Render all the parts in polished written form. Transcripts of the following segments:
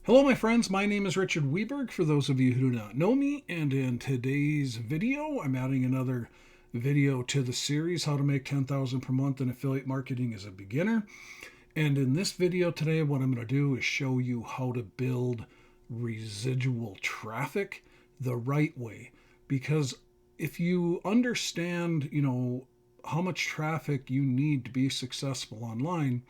Hello, my friends. My name is Richard Weberg, for those of you who do not know me. And in today's video, I'm adding another video to the series, How to Make $10,000 per Month in Affiliate Marketing as a Beginner. And in this video today, what I'm going to do is show you how to build residual traffic the right way. Because if you understand, how much traffic you need to be successful online,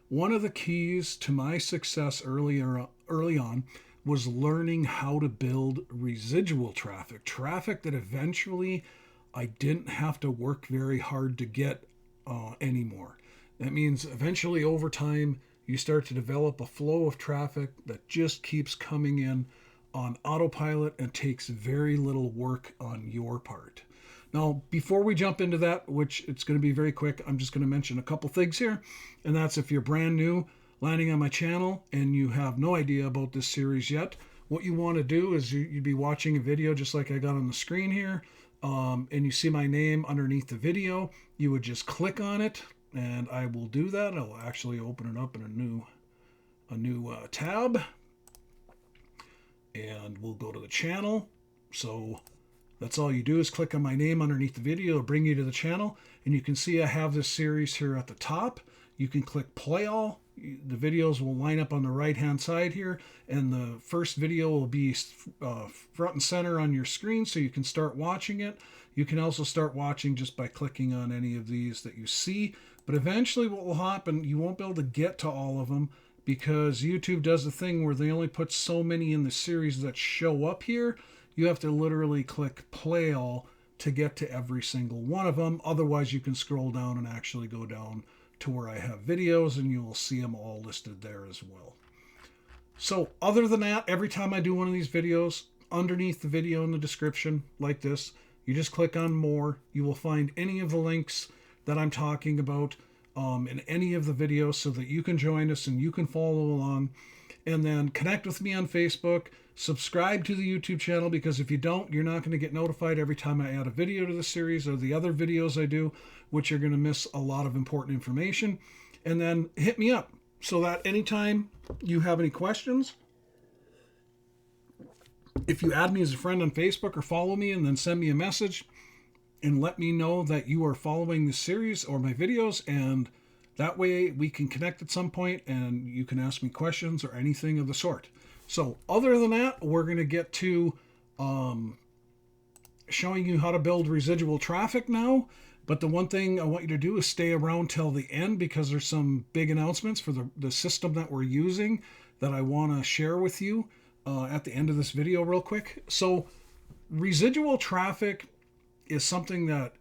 one of the keys to my success early on was learning how to build residual traffic that eventually I didn't have to work very hard to get anymore. That means eventually over time you start to develop a flow of traffic that just keeps coming in on autopilot and takes very little work on your part. Now, before we jump into that, which it's going to be very quick, I'm just going to mention a couple things here. And that's if you're brand new landing on my channel and you have no idea about this series yet, what you want to do is you'd be watching a video just like I got on the screen here, and you see my name underneath the video. You would just click on it, and I will do that. I'll actually open it up in a new tab, and we'll go to the channel. So that's all you do is click on my name underneath the video. It'll bring you to the channel, and you can see I have this series here at the top. You can click play all. The videos will line up on the right hand side here, and the first video will be front and center on your screen, so you can start watching it. You can also start watching just by clicking on any of these that you see, but eventually what will happen, you won't be able to get to all of them because YouTube does the thing where they only put so many in the series that show up here. You have to literally click play all to get to every single one of them. Otherwise, you can scroll down and actually go down to where I have videos, and you will see them all listed there as well. So other than that, every time I do one of these videos, underneath the video in the description like this, you just click on more. You will find any of the links that I'm talking about in any of the videos so that you can join us and you can follow along. And then connect with me on Facebook. Subscribe to the YouTube channel, because if you don't, you're not going to get notified every time I add a video to the series or the other videos I do, which are going to miss a lot of important information. And then hit me up so that anytime you have any questions, if you add me as a friend on Facebook or follow me and then send me a message and let me know that you are following the series or my videos, and that way we can connect at some point and you can ask me questions or anything of the sort. So other than that, we're going to get to showing you how to build residual traffic now. But the one thing I want you to do is stay around till the end, because there's some big announcements for the system that we're using that I want to share with you at the end of this video real quick. So residual traffic is something that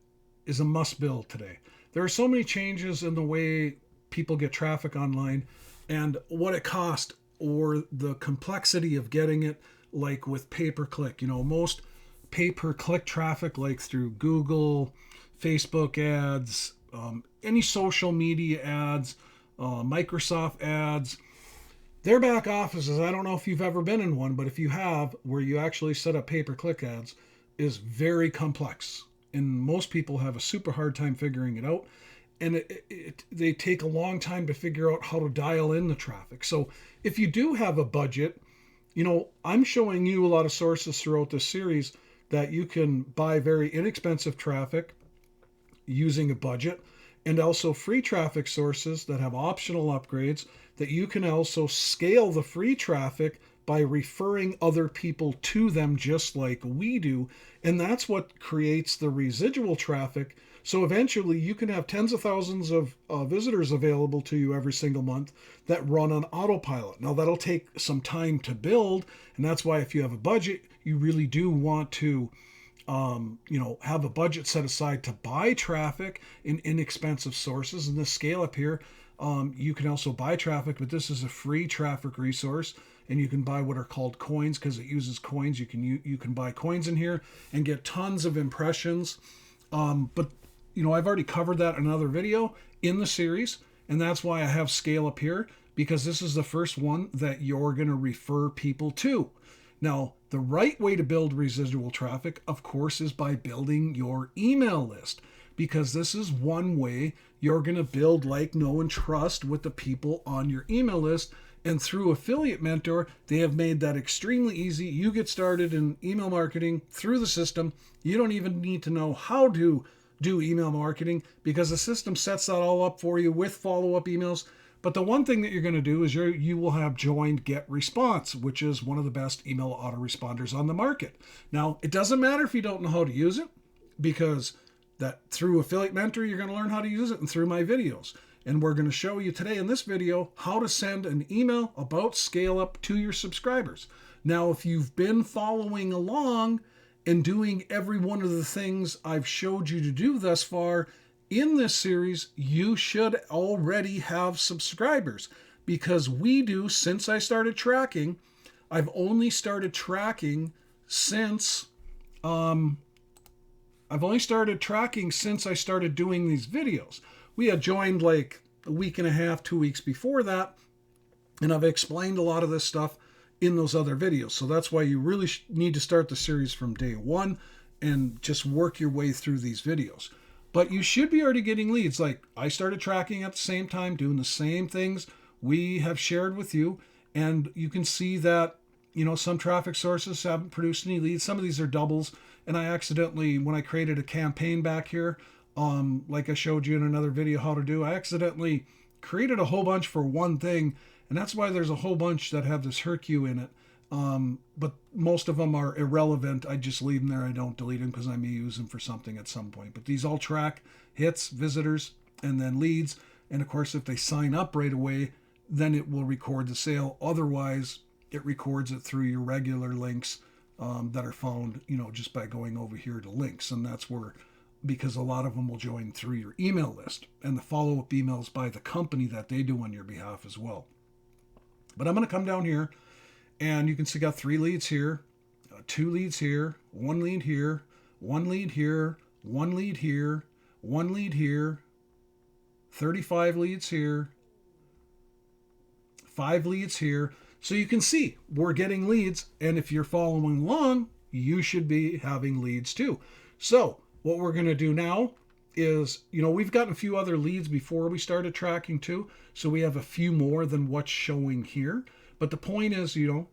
is a must build today. There are so many changes in the way people get traffic online and what it costs, or the complexity of getting it, like with pay-per-click. Most pay-per-click traffic, like through Google, Facebook ads, any social media ads, Microsoft ads, their back offices, I don't know if you've ever been in one, but if you have, where you actually set up pay-per-click ads, is very complex. And most people have a super hard time figuring it out. And they take a long time to figure out how to dial in the traffic. So if you do have a budget, I'm showing you a lot of sources throughout this series that you can buy very inexpensive traffic using a budget, and also free traffic sources that have optional upgrades that you can also scale the free traffic by referring other people to them, just like we do. And that's what creates the residual traffic. So eventually you can have tens of thousands of visitors available to you every single month that run on autopilot. Now that'll take some time to build, and that's why if you have a budget, you really do want to have a budget set aside to buy traffic in inexpensive sources. And this scale up here, you can also buy traffic, but this is a free traffic resource, and you can buy what are called coins because it uses coins. You can buy coins in here and get tons of impressions. But I've already covered that in another video in the series, and that's why I have scale up here, because this is the first one that you're going to refer people to. Now, the right way to build residual traffic, of course, is by building your email list, because this is one way you're going to build like, know, and trust with the people on your email list And through Affiliate Mentor, they have made that extremely easy. You get started in email marketing through the system. You don't even need to know how to do email marketing because the system sets that all up for you with follow-up emails. But the one thing that you're going to do is you will have joined Get Response, which is one of the best email autoresponders on the market. Now, it doesn't matter if you don't know how to use it because that through Affiliate Mentor, you're going to learn how to use it and through my videos. And we're going to show you today in this video how to send an email about Scale Up to your subscribers. Now, if you've been following along and doing every one of the things I've showed you to do thus far in this series, you should already have subscribers because we do, since I started tracking, I've only started tracking since I started doing these videos. We had joined like a week and a half, 2 weeks before that, and I've explained a lot of this stuff in those other videos. So that's why you really need to start the series from day one and just work your way through these videos. But you should be already getting leads. Like I started tracking at the same time, doing the same things we have shared with you, and you can see that, you know, some traffic sources haven't produced any leads. Some of these are doubles, and I accidentally, when I created a campaign back here, like I showed you in another video how to do, I accidentally created a whole bunch for one thing, and that's why there's a whole bunch that have this Hercu in it. But most of them are irrelevant. I just leave them there. I don't delete them because I may use them for something at some point. But these all track hits, visitors, and then leads. And of course, if they sign up right away, then it will record the sale. Otherwise, it records it through your regular links that are found, you know, just by going over here to links. And that's where, because a lot of them will join through your email list and the follow-up emails by the company that they do on your behalf as well. But I'm going to come down here, and you can see got 3 leads here, 2 leads here, 1 lead here, 1 lead here, 1 lead here, 1 lead here, 35 leads here, 5 leads here. So you can see we're getting leads, and if you're following along, you should be having leads too. So what we're going to do now is, you know, we've gotten a few other leads before we started tracking too, so we have a few more than what's showing here. But the point is, you know,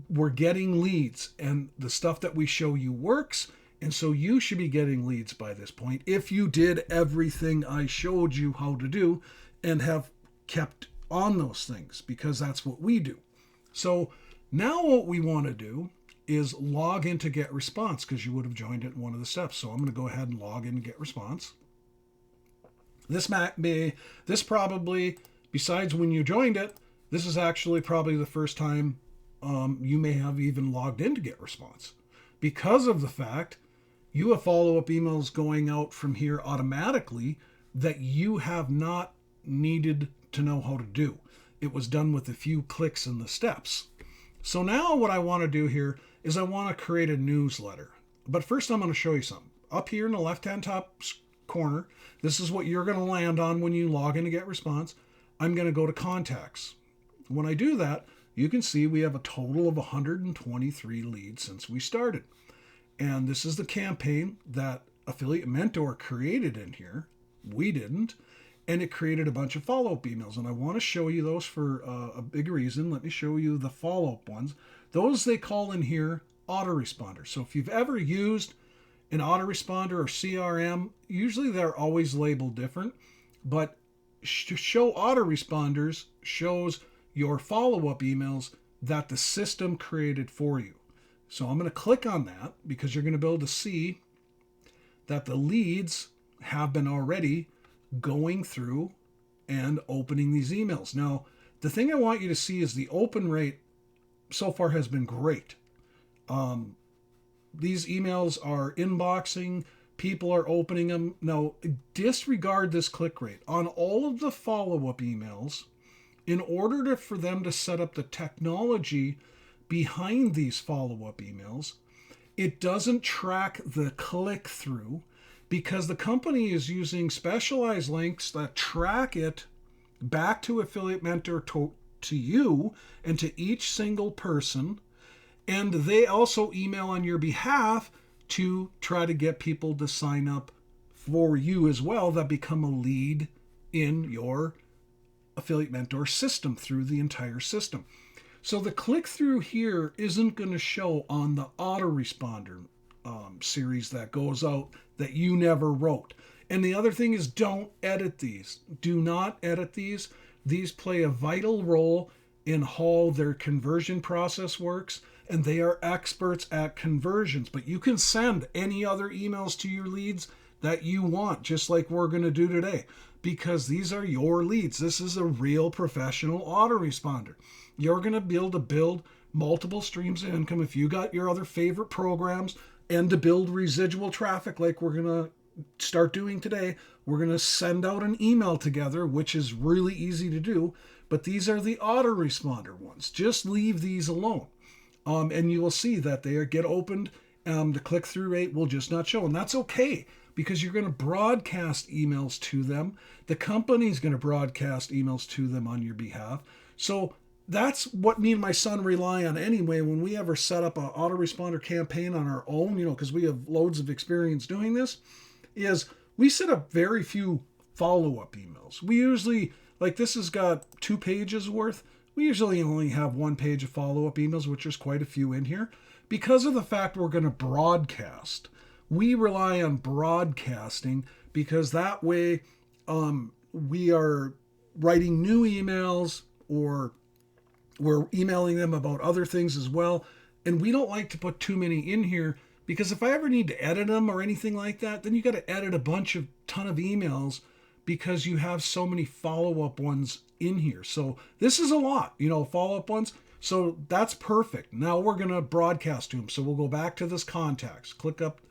we're getting leads, and the stuff that we show you works, and so you should be getting leads by this point if you did everything I showed you how to do and have kept on those things, because that's what we do. So now what we want to do is log into Get Response, because you would have joined it in one of the steps. So I'm going to go ahead and log in and Get Response. This probably, besides when you joined it, this is actually probably the first time you may have even logged in to Get Response, because of the fact you have follow-up emails going out from here automatically that you have not needed to know how to do. It was done with a few clicks in the steps. So now what I want to do here is I want to create a newsletter. But first I'm going to show you something. Up here in the left-hand top corner, this is what you're going to land on when you log in to Get Response. I'm going to go to Contacts. When I do that, you can see we have a total of 123 leads since we started. And this is the campaign that Affiliate Mentor created in here. We didn't. And it created a bunch of follow-up emails. And I want to show you those for a big reason. Let me show you the follow-up ones. Those they call in here autoresponders. So if you've ever used an autoresponder or CRM, usually they're always labeled different. But to show autoresponders shows your follow-up emails that the system created for you. So I'm going to click on that because you're going to be able to see that the leads have been already going through and opening these emails. Now, the thing I want you to see is the open rate so far has been great. These emails are inboxing, people are opening them. Now, disregard this click rate. On all of the follow-up emails, in order for them to set up the technology behind these follow-up emails, it doesn't track the click-through, because the company is using specialized links that track it back to Affiliate Mentor to you and to each single person. And they also email on your behalf to try to get people to sign up for you as well that become a lead in your Affiliate Mentor system through the entire system. So the click-through here isn't going to show on the autoresponder series that goes out that you never wrote. And the other thing is, don't edit these. Do not edit these. These play a vital role in how their conversion process works, and they are experts at conversions. But you can send any other emails to your leads that you want, just like we're going to do today, because these are your leads. This is a real professional autoresponder. You're going to be able to build multiple streams of income if you got your other favorite programs, and to build residual traffic like we're going to start doing today. We're going to send out an email together, which is really easy to do, but these are the autoresponder ones. Just leave these alone. And you will see that they get opened. The click-through rate will just not show. And that's okay, because you're going to broadcast emails to them. The company's going to broadcast emails to them on your behalf. So that's what me and my son rely on anyway when we ever set up an autoresponder campaign on our own, because we have loads of experience doing this, is we set up very few follow-up emails. We usually, like this has got 2 pages worth. We usually only have 1 page of follow-up emails, which is quite a few in here. Because of the fact we're going to broadcast, we rely on broadcasting, because that way we are writing new emails, or we're emailing them about other things as well. And we don't like to put too many in here, because if I ever need to edit them or anything like that, then you got to edit a ton of emails, because you have so many follow-up ones in here. So this is a lot, follow-up ones. So that's perfect. Now we're going to broadcast to them. So we'll go back to this contacts. Click up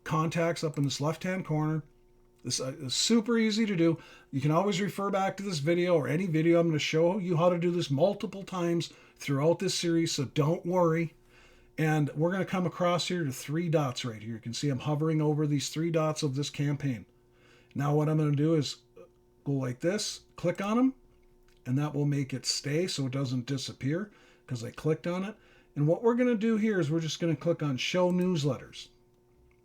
contacts up in this left-hand corner. This is super easy to do. You can always refer back to this video or any video. I'm going to show you how to do this multiple times throughout this series, so don't worry. And we're going to come across here to 3 dots right here. You can see I'm hovering over these 3 dots of this campaign. Now what I'm going to do is go like this, click on them, and that will make it stay so it doesn't disappear, because I clicked on it. And what we're going to do here is we're just going to click on Show Newsletters,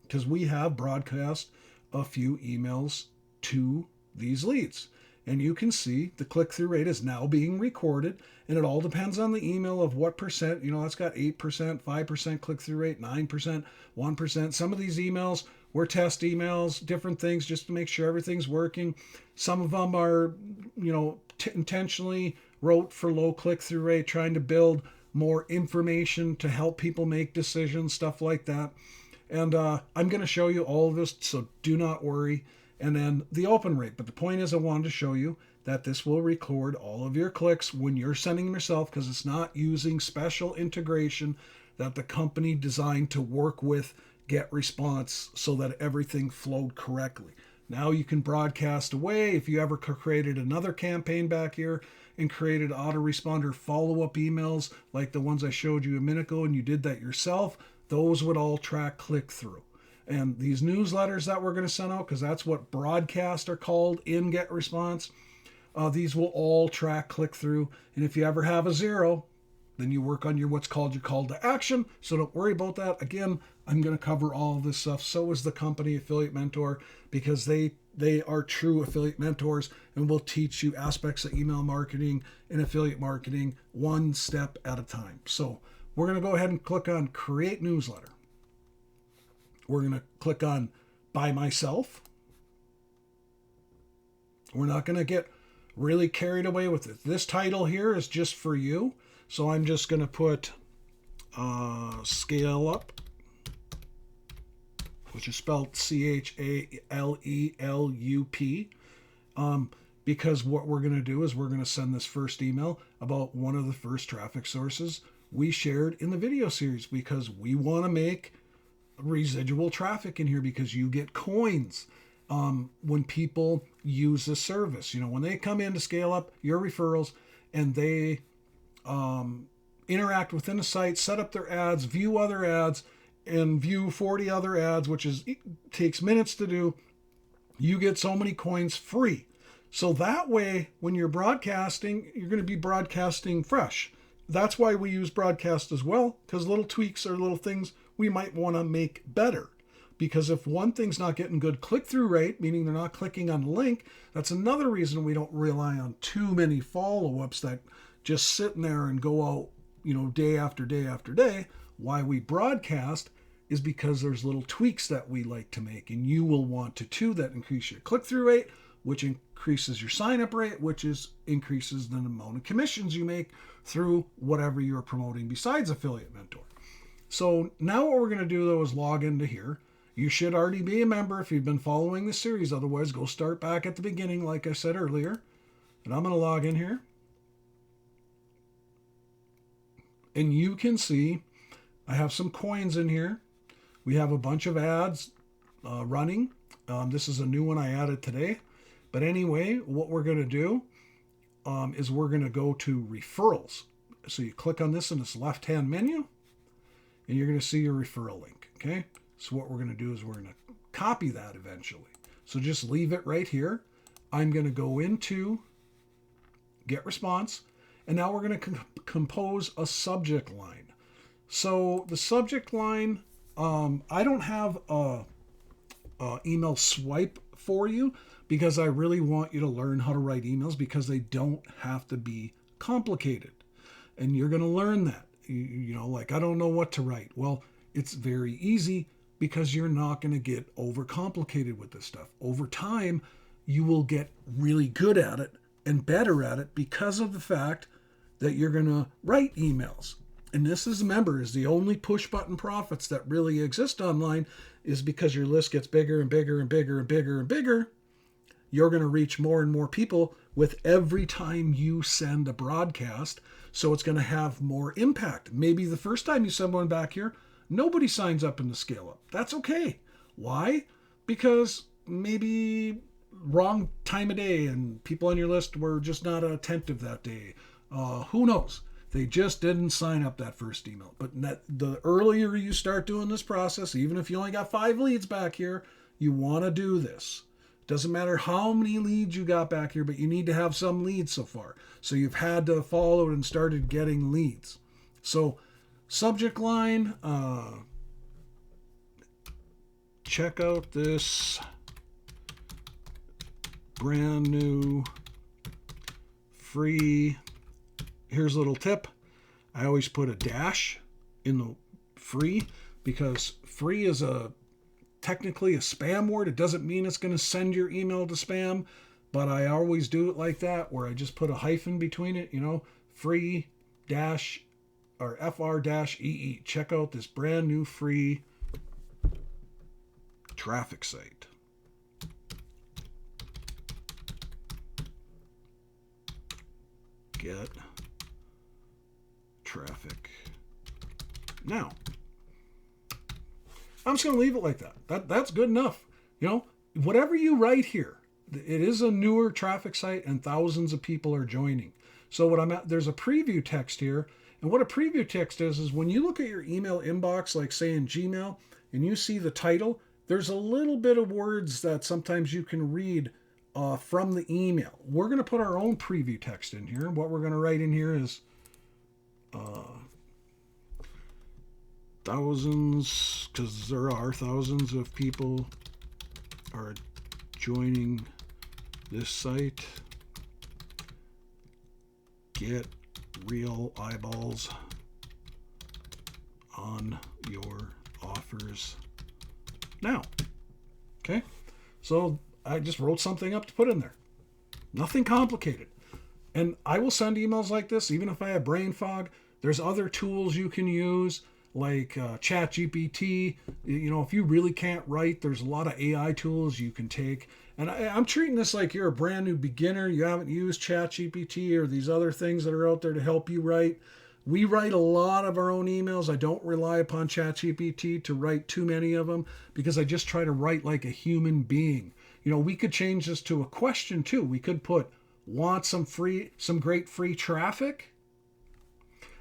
because we have broadcast a few emails to these leads. And you can see the click-through rate is now being recorded, and it all depends on the email of what percent. It's got 8%, 5% click-through rate, 9%, 1%. Some of these emails were test emails, different things, just to make sure everything's working. Some of them are, intentionally wrote for low click-through rate, trying to build more information to help people make decisions, stuff like that. And I'm going to show you all of this, so do not worry. And then the open rate. But the point is, I wanted to show you that this will record all of your clicks when you're sending them yourself, because it's not using special integration that the company designed to work with GetResponse so that everything flowed correctly. Now you can broadcast away. If you ever created another campaign back here and created autoresponder follow-up emails like the ones I showed you a minute ago, and you did that yourself, those would all track click-through. And these newsletters that we're going to send out, because that's what broadcasts are called in GetResponse, these will all track click-through. And if you ever have a 0, then you work on what's called your call to action. So don't worry about that. Again, I'm going to cover all of this stuff. So is the company Affiliate Mentor, because they are true affiliate mentors and will teach you aspects of email marketing and affiliate marketing one step at a time. So we're going to go ahead and click on Create Newsletter. We're going to click on By Myself. We're not going to get really carried away with it. This title here is just for you. So I'm just going to put Scale Up, which is spelled CHALELUP, because what we're going to do is we're going to send this first email about one of the first traffic sources we shared in the video series, because we want to make residual traffic in here, because you get coins when people use the service. When they come in to scale up your referrals and they interact within the site, set up their ads, view other ads, and view 40 other ads, which takes minutes to do, you get so many coins free. So that way, when you're broadcasting, you're going to be broadcasting fresh. That's why we use broadcast as well, because little tweaks are little things we might want to make better. Because if one thing's not getting good click-through rate, meaning they're not clicking on the link, that's another reason we don't rely on too many follow-ups that just sitting there and go out, day after day after day. Why we broadcast is because there's little tweaks that we like to make, and you will want to too, that increase your click-through rate, which increases your sign-up rate, which increases the amount of commissions you make through whatever you're promoting besides Affiliate Mentor. So now what we're going to do, though, is log into here. You should already be a member if you've been following the series. Otherwise, go start back at the beginning, like I said earlier. And I'm going to log in here. And you can see I have some coins in here. We have a bunch of ads running. This is a new one I added today. But anyway, what we're going to do is we're going to go to referrals. So you click on this in this left-hand menu, and you're going to see your referral link. Okay. So what we're going to do is we're going to copy that eventually. So just leave it right here. I'm going to go into get response. And now we're going to compose a subject line. So the subject line, I don't have a email swipe for you because I really want you to learn how to write emails because they don't have to be complicated. And you're going to learn that. Like, I don't know what to write. Well, it's very easy because you're not going to get overcomplicated with this stuff. Over time, you will get really good at it and better at it because of the fact that you're going to write emails. And this is the only push button profits that really exist online is because your list gets bigger and bigger and bigger and bigger and bigger. You're going to reach more and more people with every time you send a broadcast. So it's going to have more impact. Maybe the first time you send one back here, nobody signs up in the scale up. That's okay. Why? Because maybe wrong time of day and people on your list were just not attentive that day. Who knows? They just didn't sign up that first email. But the earlier you start doing this process, even if you only got 5 leads back here, you want to do this. Doesn't matter how many leads you got back here, but you need to have some leads so far. So you've had to follow and started getting leads. So subject line, check out this brand new free. Here's a little tip. I always put a dash in the free because free is technically a spam word. It doesn't mean it's going to send your email to spam, but I always do it like that where I just put a hyphen between it, free dash or FR-EE. Check out this brand new free traffic site. Get traffic now. I'm just going to leave it like that. That's good enough. Whatever you write here, it is a newer traffic site and thousands of people are joining. So there's a preview text here. And what a preview text is when you look at your email inbox, like say in Gmail, and you see the title, there's a little bit of words that sometimes you can read from the email. We're going to put our own preview text in here. What we're going to write in here is thousands, because there are thousands of people are joining this site. Get real eyeballs on your offers now. Okay, so I just wrote something up to put in there. Nothing complicated. And I will send emails like this, even if I have brain fog. There's other tools you can use, like ChatGPT. If you really can't write, there's a lot of AI tools you can take. And I'm treating this like you're a brand new beginner. You haven't used ChatGPT or these other things that are out there to help you write. We write a lot of our own emails. I don't rely upon ChatGPT to write too many of them because I just try to write like a human being. We could change this to a question too. We could put, want some great free traffic?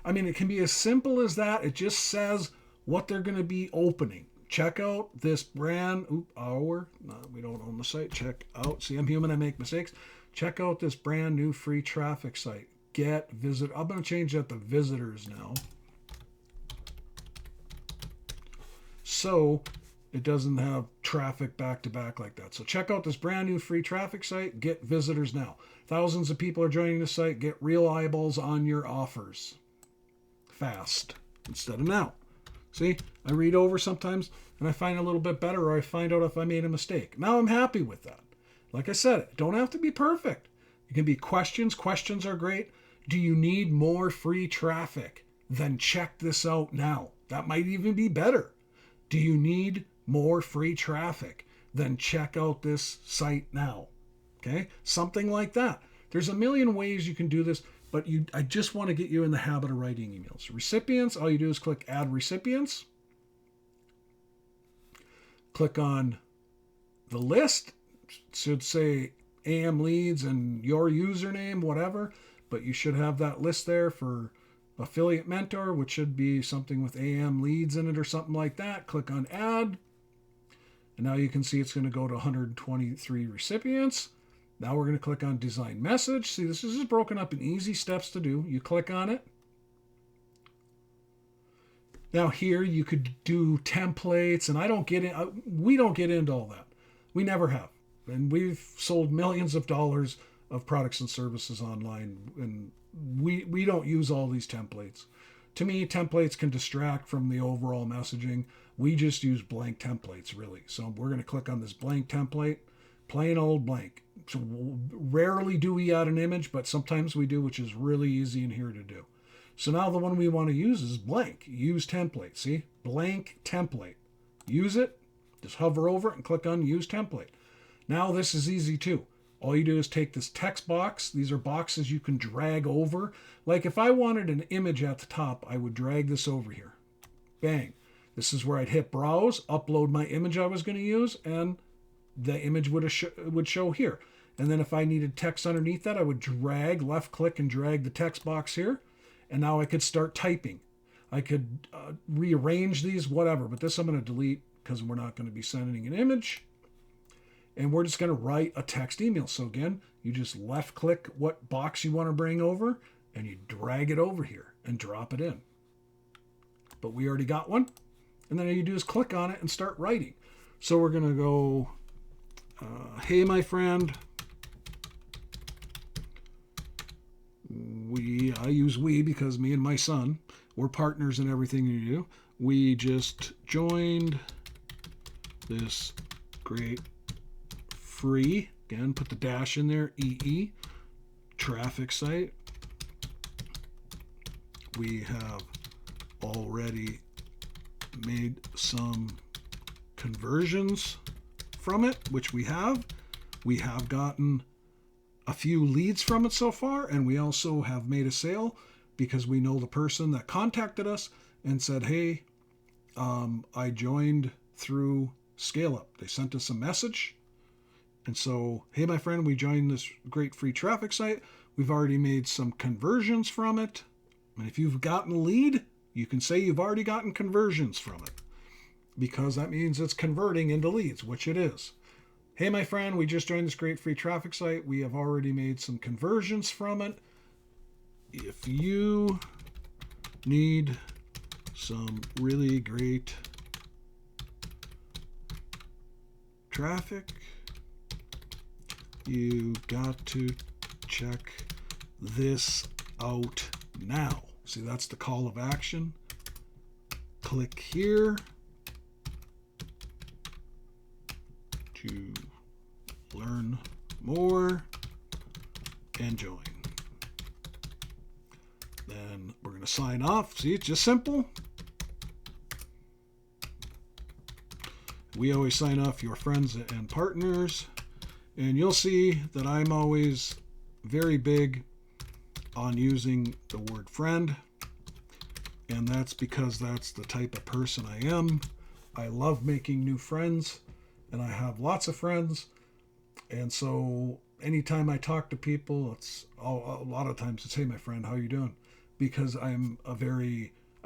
It can be as simple as that. It just says what they're going to be opening. Check out this brand. We don't own the site. Check out. See, I'm human. I make mistakes. Check out this brand new free traffic site. I'm going to change that to visitors now. So it doesn't have traffic back to back like that. So check out this brand new free traffic site. Get visitors now. Thousands of people are joining the site. Get real eyeballs on your offers fast instead of now. See, I read over sometimes and I find a little bit better, or I find out if I made a mistake. Now I'm happy with that. Like I said, it don't have to be perfect. It can be questions. Questions are great. Do you need more free traffic? Then check this out now. That might even be better. Do you need more free traffic? Then check out this site now. Okay? Something like that. There's a million ways you can do this, but I just want to get you in the habit of writing emails. Recipients, all you do is click Add Recipients. Click on the list. It should say AM leads and your username, whatever, but you should have that list there for Affiliate Mentor, which should be something with AM leads in it or something like that. Click on Add. And now you can see it's going to go to 123 recipients. Now we're going to click on Design Message. See, this is just broken up in easy steps to do. You click on it. Now here you could do templates, and we don't get into all that. We never have. And we've sold millions of dollars of products and services online, and we don't use all these templates. To me, templates can distract from the overall messaging. We just use blank templates, really. So we're going to click on this blank template, plain old blank. So rarely do we add an image, but sometimes we do, which is really easy in here to do. So now the one we want to use is blank. Use template. See? Blank template. Use it. Just hover over it and click on Use Template. Now this is easy too. All you do is take this text box. These are boxes you can drag over. Like if I wanted an image at the top, I would drag this over here. Bang. This is where I'd hit Browse, upload my image I was going to use, and the image would show here. And then if I needed text underneath that, I would drag, left click and drag the text box here. And now I could start typing. I could rearrange these, whatever. But this I'm going to delete because we're not going to be sending an image. And we're just going to write a text email. So again, you just left click what box you want to bring over and you drag it over here and drop it in. But we already got one. And then all you do is click on it and start writing. So we're going to go, hey, my friend. I use we because me and my son, we're partners in everything you do. We just joined this great free, again, put the dash in there, EE, traffic site. We have already made some conversions from it, which we have. We have gotten a few leads from it so far, and we also have made a sale because we know the person that contacted us and said, hey, I joined through Scale Up. They sent us a message. And so, hey, my friend, we joined this great free traffic site. We've already made some conversions from it. And if you've gotten a lead, you can say you've already gotten conversions from it because that means it's converting into leads, which it is. Hey, my friend, we just joined this great free traffic site. We have already made some conversions from it. If you need some really great traffic, you got to check this out now. See, that's the call of action. Click here to learn more and join. Then we're going to sign off. See, it's just simple. We always sign off your friends and partners. And you'll see that I'm always very big on using the word friend. And that's because that's the type of person I am. I love making new friends. And I have lots of friends. And so anytime I talk to people, it's a lot of times it's, hey, my friend, how you doing? Because I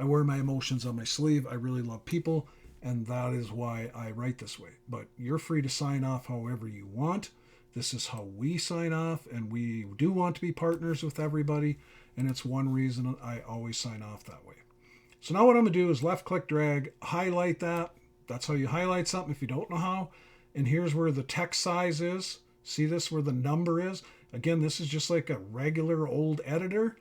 wear my emotions on my sleeve. I really love people. And that is why I write this way. But you're free to sign off however you want. This is how we sign off. And we do want to be partners with everybody. And it's one reason I always sign off that way. So now what I'm going to do is left click, drag, highlight that. That's how you highlight something if you don't know how. And here's where the text size is. See this where the number is? Again, this is just like a regular old editor.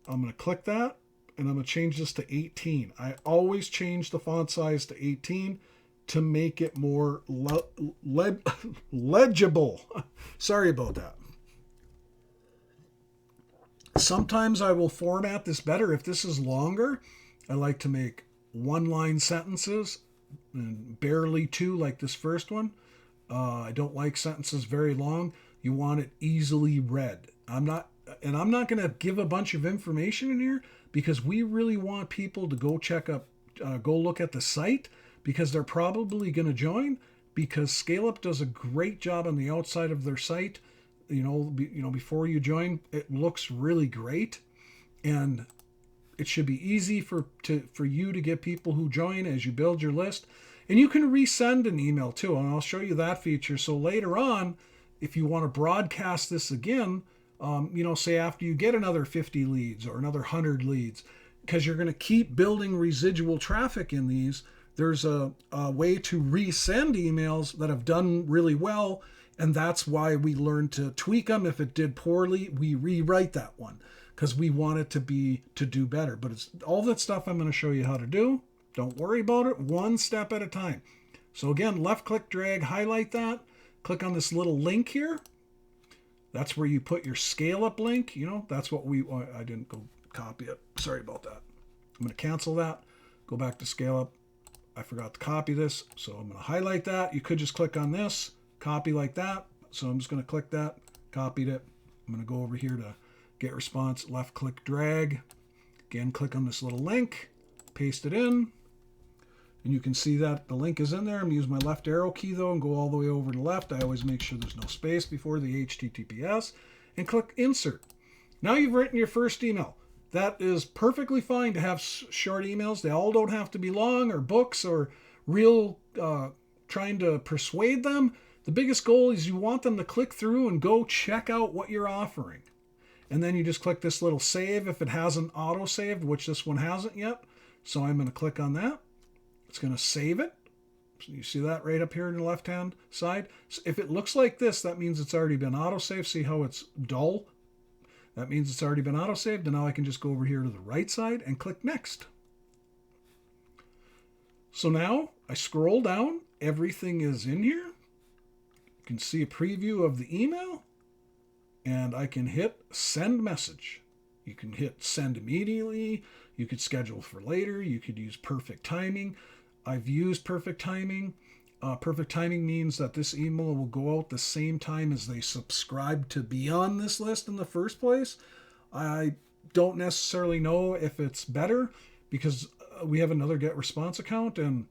I'm going to click that and I'm going to change this to 18. I always change the font size to 18 to make it more legible. Sorry about that. Sometimes I will format this better. If this is longer, I like to make one-line sentences and barely two like this first one. I don't like sentences very long. You want it easily read. I'm not going to give a bunch of information in here because we really want people to go look at the site because they're probably going to join because ScaleUp does a great job on the outside of their site. Before you join, it looks really great, and it should be easy for you to get people who join as you build your list. And you can resend an email too, and I'll show you that feature. So later on, if you want to broadcast this again, say after you get another 50 leads or another 100 leads, because you're going to keep building residual traffic in these, there's a way to resend emails that have done really well. And that's why we learned to tweak them. If it did poorly, we rewrite that one because we want it to do better. But it's all that stuff I'm going to show you how to do. Don't worry about it. One step at a time. So again, left click, drag, highlight that. Click on this little link here. That's where you put your ScaleUp link. That's what I didn't go copy it. Sorry about that. I'm going to cancel that. Go back to ScaleUp. I forgot to copy this. So I'm going to highlight that. You could just click on this. Copy like that. So I'm just going to click that, copied it. I'm going to go over here to get response, left click, drag. Again, click on this little link, paste it in. And you can see that the link is in there. I'm going to use my left arrow key though and go all the way over to the left. I always make sure there's no space before the HTTPS and click insert. Now you've written your first email. That is perfectly fine to have short emails. They all don't have to be long or books or real trying to persuade them. The biggest goal is you want them to click through and go check out what you're offering. And then you just click this little save if it hasn't auto-saved, which this one hasn't yet. So I'm going to click on that. It's going to save it. So you see that right up here on the left-hand side. So if it looks like this, that means it's already been auto-saved. See how it's dull? That means it's already been auto-saved. And now I can just go over here to the right side and click next. So now I scroll down. Everything is in here. You can see a preview of the email, and I can hit send message. You can hit send immediately. You could schedule for later. You could use perfect timing. I've used perfect timing. Perfect timing means that this email will go out the same time as they subscribe to be on this list in the first place. I don't necessarily know if it's better because we have another get response account and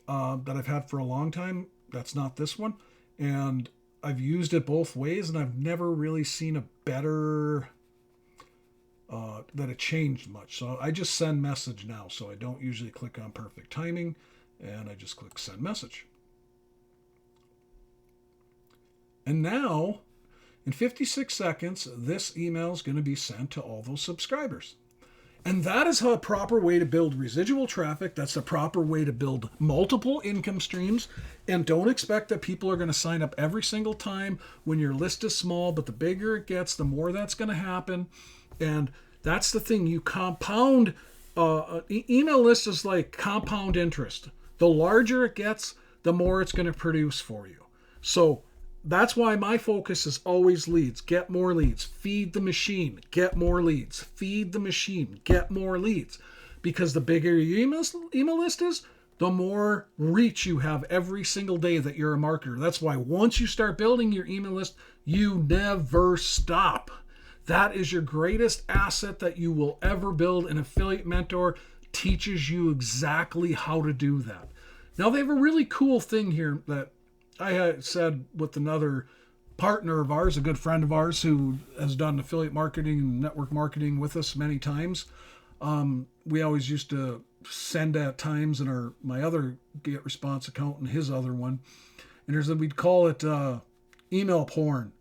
that I've had for a long time. That's not this one. And I've used it both ways, and I've never really seen a better, that it changed much. So I just send message now. So I don't usually click on perfect timing, and I just click send message. And now, in 56 seconds, this email is going to be sent to all those subscribers. And that is a proper way to build residual traffic. That's the proper way to build multiple income streams. And don't expect that people are going to sign up every single time when your list is small. But the bigger it gets, the more that's going to happen. And that's the thing. You compound. Email list is like compound interest. The larger it gets, the more it's going to produce for you. So that's why my focus is always leads. Get more leads. Feed the machine. Get more leads. Feed the machine. Get more leads. Because the bigger your email list is, the more reach you have every single day that you're a marketer. That's why once you start building your email list, you never stop. That is your greatest asset that you will ever build. An affiliate mentor teaches you exactly how to do that. Now, they have a really cool thing here that I had said with another partner of ours, a good friend of ours who has done affiliate marketing and network marketing with us many times. We always used to send at times in my other get response account and his other one. And we'd call it email porn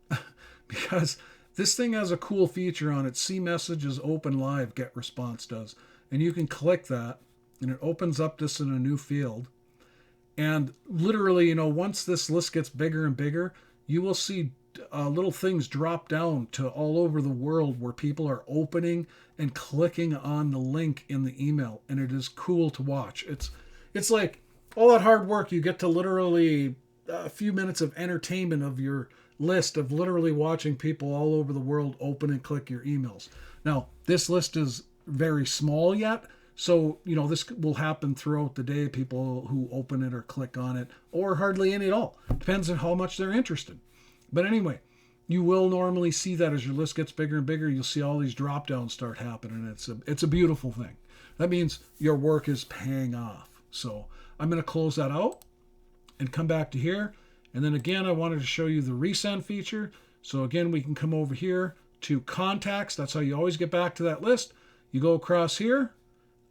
because this thing has a cool feature on it. See messages open live, get response does. And you can click that and it opens up this in a new field. And literally, once this list gets bigger and bigger, you will see little things drop down to all over the world where people are opening and clicking on the link in the email, and it is cool to watch. It's like all that hard work, you get to literally a few minutes of entertainment of your list of literally watching people all over the world open and click your emails. Now, this list is very small yet, so this will happen throughout the day, people who open it or click on it, or hardly any at all. Depends on how much they're interested. But anyway, you will normally see that as your list gets bigger and bigger, you'll see all these drop downs start happening. It's a beautiful thing. That means your work is paying off. So I'm going to close that out and come back to here. And then again, I wanted to show you the resend feature. So again, we can come over here to contacts. That's how you always get back to that list. You go across here,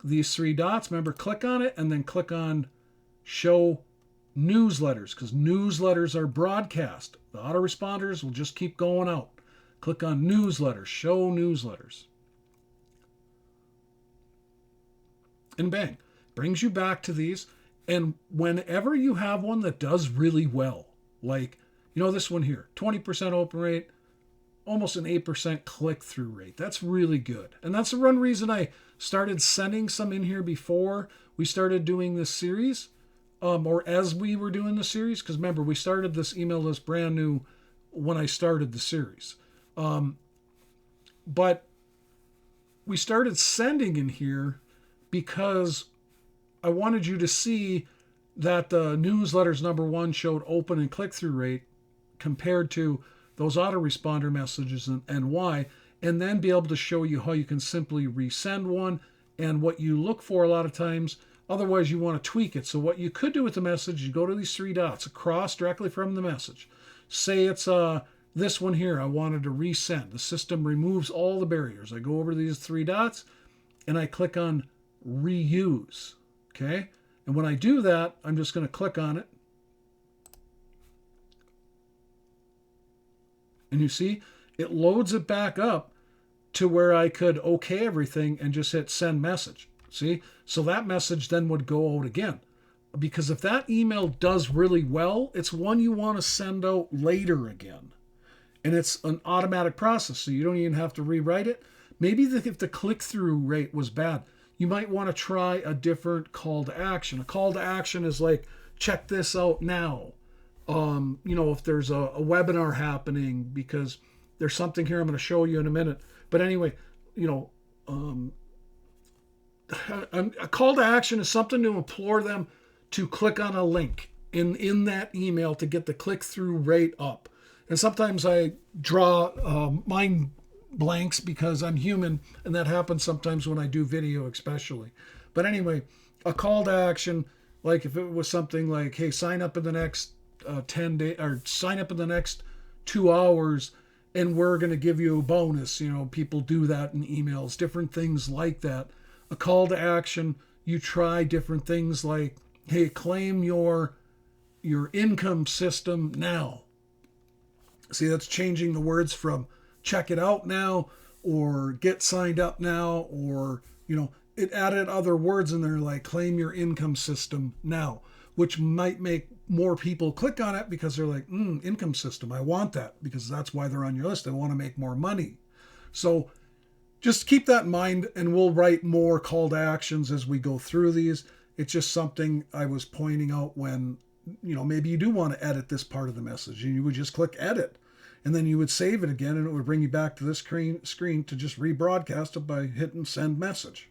these three dots, remember, click on it and then click on show newsletters, because newsletters are broadcast. The autoresponders will just keep going out. Click on newsletters, show newsletters. And bang, brings you back to these. And whenever you have one that does really well, like, this one here, 20% open rate, almost an 8% click-through rate. That's really good. And that's the one reason I started sending some in here before we started doing this series. Or as we were doing the series, because remember, we started this email list brand new when I started the series. But we started sending in here because I wanted you to see that the newsletters #1 showed open and click-through rate compared to those autoresponder messages and why, and then be able to show you how you can simply resend one and what you look for a lot of times. Otherwise, you want to tweak it. So what you could do with the message, you go to these three dots across directly from the message. Say it's this one here, I wanted to resend. The system removes all the barriers. I go over to these three dots and I click on reuse. Okay? And when I do that, I'm just going to click on it. And you see, it loads it back up to where I could okay everything and just hit send message. See? So that message then would go out again. Because if that email does really well, it's one you want to send out later again. And it's an automatic process, so you don't even have to rewrite it. Maybe if the click-through rate was bad, you might want to try a different call to action. A call to action is like, check this out now. If there's a webinar happening, because there's something here I'm going to show you in a minute. But anyway, a call to action is something to implore them to click on a link in that email to get the click-through rate up. And sometimes I draw mind blanks because I'm human, and that happens sometimes when I do video especially. But anyway, a call to action, like if it was something like, hey, sign up in the next 10 days, or sign up in the next 2 hours, and we're going to give you a bonus. People do that in emails, different things like that. A call to action, you try different things like, hey, claim your income system now. See, that's changing the words from check it out now or get signed up now, or, it added other words in there like claim your income system now, which might make more people click on it because they're like, income system, I want that, because that's why they're on your list. They want to make more money. So just keep that in mind, and we'll write more call to actions as we go through these. It's just something I was pointing out when, maybe you do want to edit this part of the message, and you would just click edit, and then you would save it again, and it would bring you back to this screen to just rebroadcast it by hitting send message.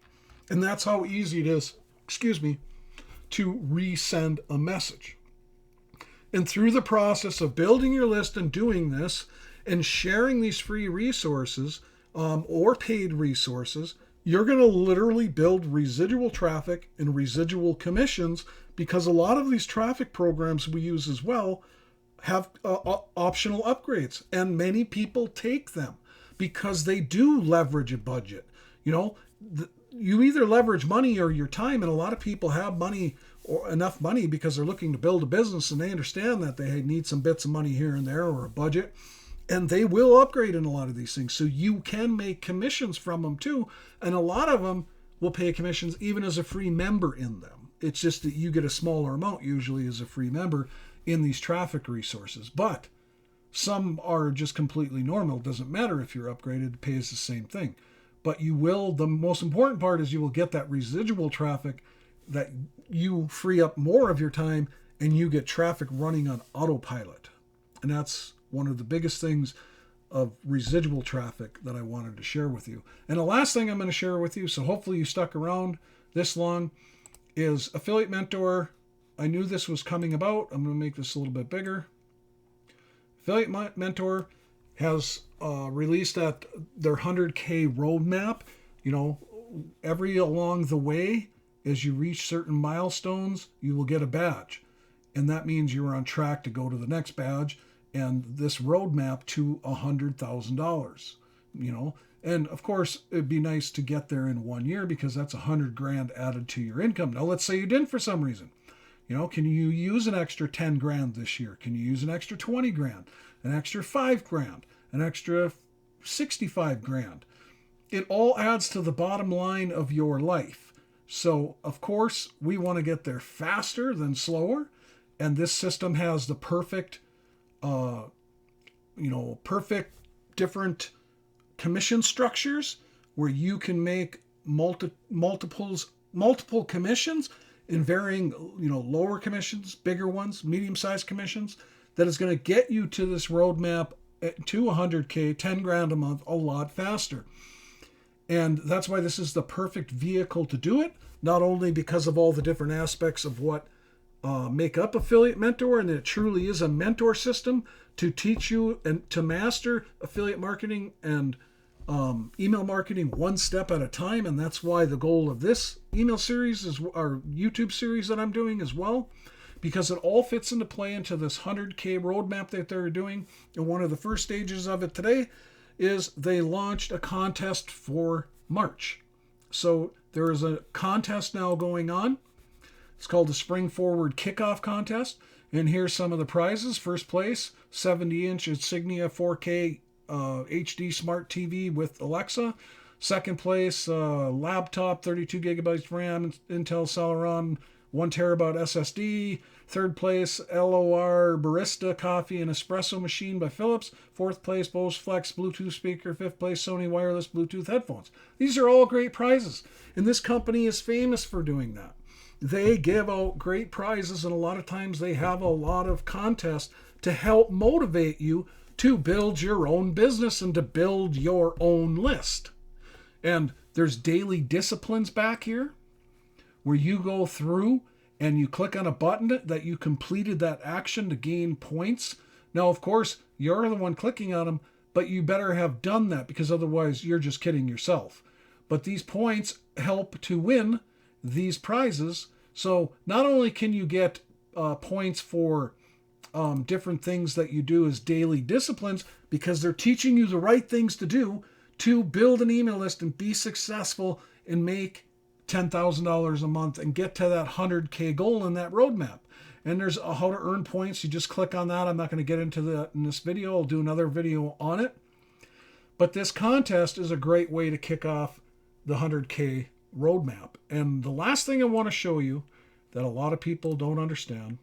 And that's how easy it is, to resend a message. And through the process of building your list and doing this and sharing these free resources or paid resources, you're going to literally build residual traffic and residual commissions, because a lot of these traffic programs we use as well have optional upgrades, and many people take them because they do leverage a budget. You either leverage money or your time, and a lot of people have money or enough money because they're looking to build a business, and they understand that they need some bits of money here and there or a budget, and they will upgrade in a lot of these things. So you can make commissions from them too, and a lot of them will pay commissions even as a free member in them. It's just that you get a smaller amount usually as a free member in these traffic resources. But some are just completely normal. It doesn't matter if you're upgraded, it pays the same thing. But you will, the most important part is you will get that residual traffic that you free up more of your time and you get traffic running on autopilot. And that's one of the biggest things of residual traffic that I wanted to share with you. And the last thing I'm going to share with you, so hopefully you stuck around this long, is Affiliate Mentor. I knew this was coming about. I'm going to make this a little bit bigger. Affiliate Mentor has released that their 100K roadmap. You know, every along the way, as you reach certain milestones, you will get a badge. And that means you're on track to go to the next badge and this roadmap to $100,000, you know. And of course, it'd be nice to get there in 1 year because that's $100,000 added to your income. Now, let's say you didn't for some reason. You know, can you use an extra 10 grand this year? Can you use an extra 20 grand, an extra 5 grand, an extra 65 grand? It all adds to the bottom line of your life. So, of course, we want to get there faster than slower. And this system has the perfect, perfect different commission structures where you can make multiple commissions in varying, lower commissions, bigger ones, medium-sized commissions, that is going to get you to this roadmap to 100K, 10 grand a month, a lot faster. And that's why this is the perfect vehicle to do it, not only because of all the different aspects of what make up Affiliate Mentor, and it truly is a mentor system to teach you and to master affiliate marketing and email marketing one step at a time. And that's why the goal of this email series is our YouTube series that I'm doing as well, because it all fits into play into this 100K roadmap that they're doing. And one of the first stages of it today is they launched a contest for March. So there is a contest now going on. It's called the Spring Forward Kickoff Contest. And here's some of the prizes. First place, 70-inch Insignia 4K HD Smart TV with Alexa. Second place, laptop, 32 gigabytes RAM, Intel Celeron, 1 terabyte SSD. Third place, LOR Barista Coffee and Espresso Machine by Philips. Fourth place, Bose Flex Bluetooth speaker. Fifth place, Sony Wireless Bluetooth headphones. These are all great prizes. And this company is famous for doing that. They give out great prizes, and a lot of times they have a lot of contests to help motivate you to build your own business and to build your own list. And there's daily disciplines back here where you go through and you click on a button that you completed that action to gain points. Now, of course, you're the one clicking on them, but you better have done that because otherwise you're just kidding yourself. But these points help to win these prizes. So not only can you get points for different things that you do as daily disciplines, because they're teaching you the right things to do to build an email list and be successful and make $10,000 a month and get to that 100K goal in that roadmap. And there's a how to earn points. You just click on that. I'm not going to get into that in this video. I'll do another video on it. But this contest is a great way to kick off the 100K roadmap. And the last thing I want to show you that a lot of people don't understand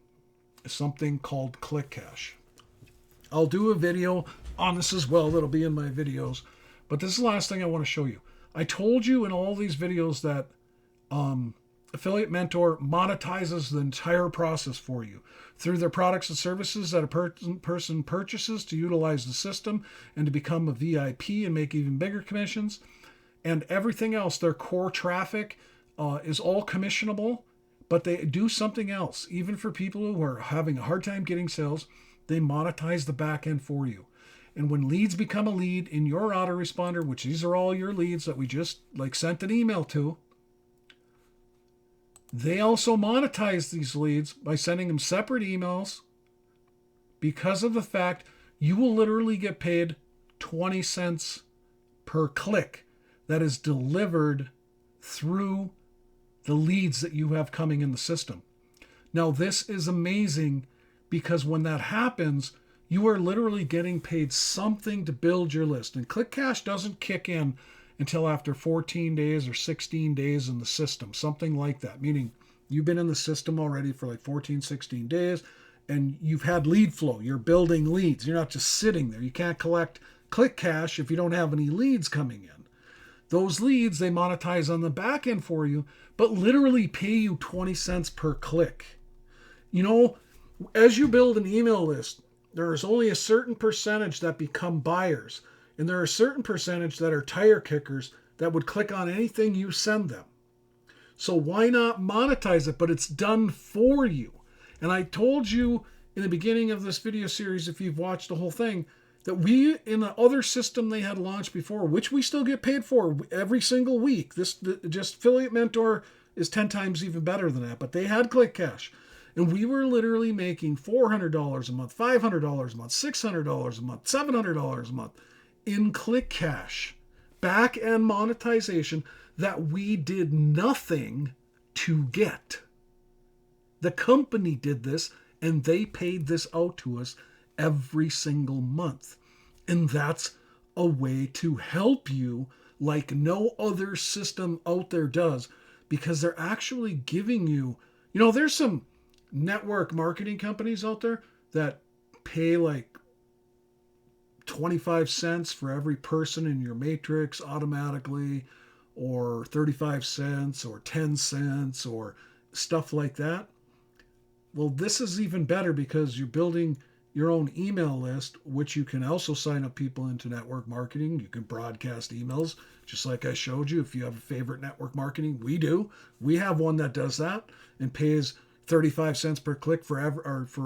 is something called Click Cash. I'll do a video on this as well that'll be in my videos, but this is the last thing I want to show you. I told you in all these videos that Affiliate Mentor monetizes the entire process for you through their products and services that a person purchases to utilize the system and to become a VIP and make even bigger commissions. And everything else, their core traffic is all commissionable, but they do something else. Even for people who are having a hard time getting sales, they monetize the back end for you. And when leads become a lead in your autoresponder, which these are all your leads that we just sent an email to, they also monetize these leads by sending them separate emails because of the fact you will literally get paid 20 cents per click that is delivered through the leads that you have coming in the system. Now, this is amazing because when that happens, you are literally getting paid something to build your list. And Click Cash doesn't kick in until after 14 days or 16 days in the system, something like that. Meaning You've been in the system already for like 14, 16 days, and you've had lead flow. You're building leads. You're not just sitting there. You can't collect click cash if you don't have any leads coming in. Those leads, they monetize on the back end for you, but literally pay you 20 cents per click. You know, as you build an email list, there is only a certain percentage that become buyers, and there are a certain percentage that are tire kickers that would click on anything you send them. So why not monetize it? But it's done for you. And I told you in the beginning of this video series, if you've watched the whole thing, that we, in the other system they had launched before, which we still get paid for every single week, just Affiliate Mentor is 10 times even better than that, but they had click cash. And we were literally making $400 a month, $500 a month, $600 a month, $700 a month in click cash, back end monetization that we did nothing to get. The company did this, and they paid this out to us every single month. And that's a way to help you like no other system out there does, because they're actually giving you, there's some network marketing companies out there that pay like 25 cents for every person in your matrix automatically, or 35 cents or 10 cents or stuff like that. Well, this is even better because you're building your own email list, which you can also sign up people into network marketing. You can broadcast emails, just like I showed you. If you have a favorite network marketing, we do. We have one that does that and pays 35 cents per click for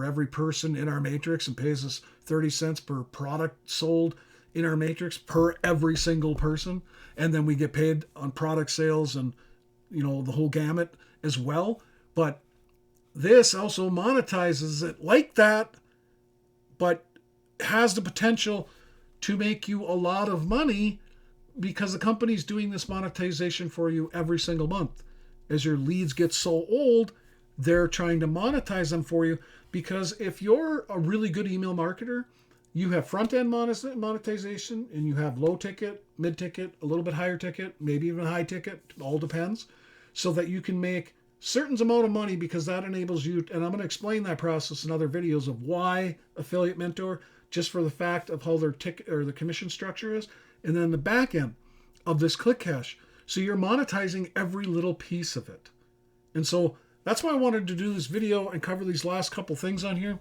every person in our matrix, and pays us 30 cents per product sold in our matrix per every single person. And then we get paid on product sales and, the whole gamut as well. But this also monetizes it like that, but has the potential to make you a lot of money because the company's doing this monetization for you every single month. As your leads get so old, they're trying to monetize them for you, because if you're a really good email marketer, you have front-end monetization, and you have low ticket, mid ticket, a little bit higher ticket, maybe even high ticket, all depends, so that you can make certain amount of money, because that enables you, and I'm going to explain that process in other videos of why Affiliate Mentor, just for the fact of how their ticket or the commission structure is, and then the back end of this click cash. So you're monetizing every little piece of it. And so that's why I wanted to do this video and cover these last couple things on here.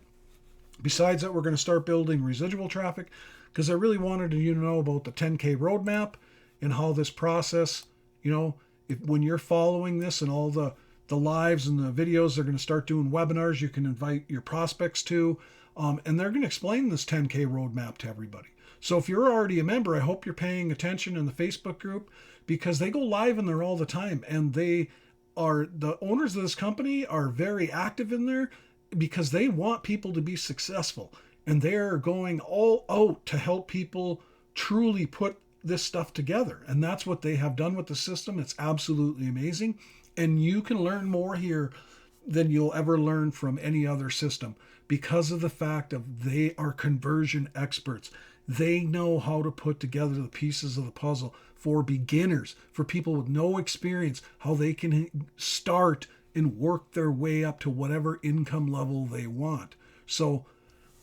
Besides that, we're going to start building residual traffic, because I really wanted you to know about the 10K roadmap and how this process, when you're following this and all the lives and the videos, they're going to start doing webinars you can invite your prospects to, and they're going to explain this 10K roadmap to everybody. So if you're already a member, I hope you're paying attention in the Facebook group, because they go live in there all the time, and the owners of this company are very active in there because they want people to be successful, and they're going all out to help people truly put this stuff together. And that's what they have done with the system. It's absolutely amazing. And you can learn more here than you'll ever learn from any other system, because of the fact of they are conversion experts. They know how to put together the pieces of the puzzle for beginners, for people with no experience, how they can start and work their way up to whatever income level they want. So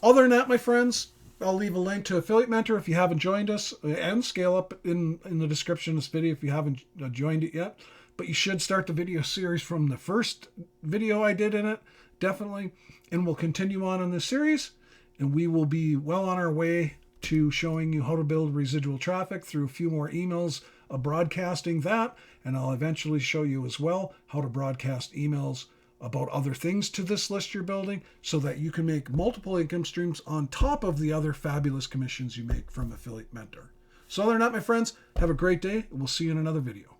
other than that, my friends, I'll leave a link to Affiliate Mentor if you haven't joined us, and Scale Up in the description of this video if you haven't joined it yet. But you should start the video series from the first video I did in it, definitely. And we'll continue on in this series, and we will be well on our way to showing you how to build residual traffic through a few more emails of broadcasting that. And I'll eventually show you as well how to broadcast emails about other things to this list you're building, so that you can make multiple income streams on top of the other fabulous commissions you make from Affiliate Mentor. So other than that, my friends, have a great day. We'll see you in another video.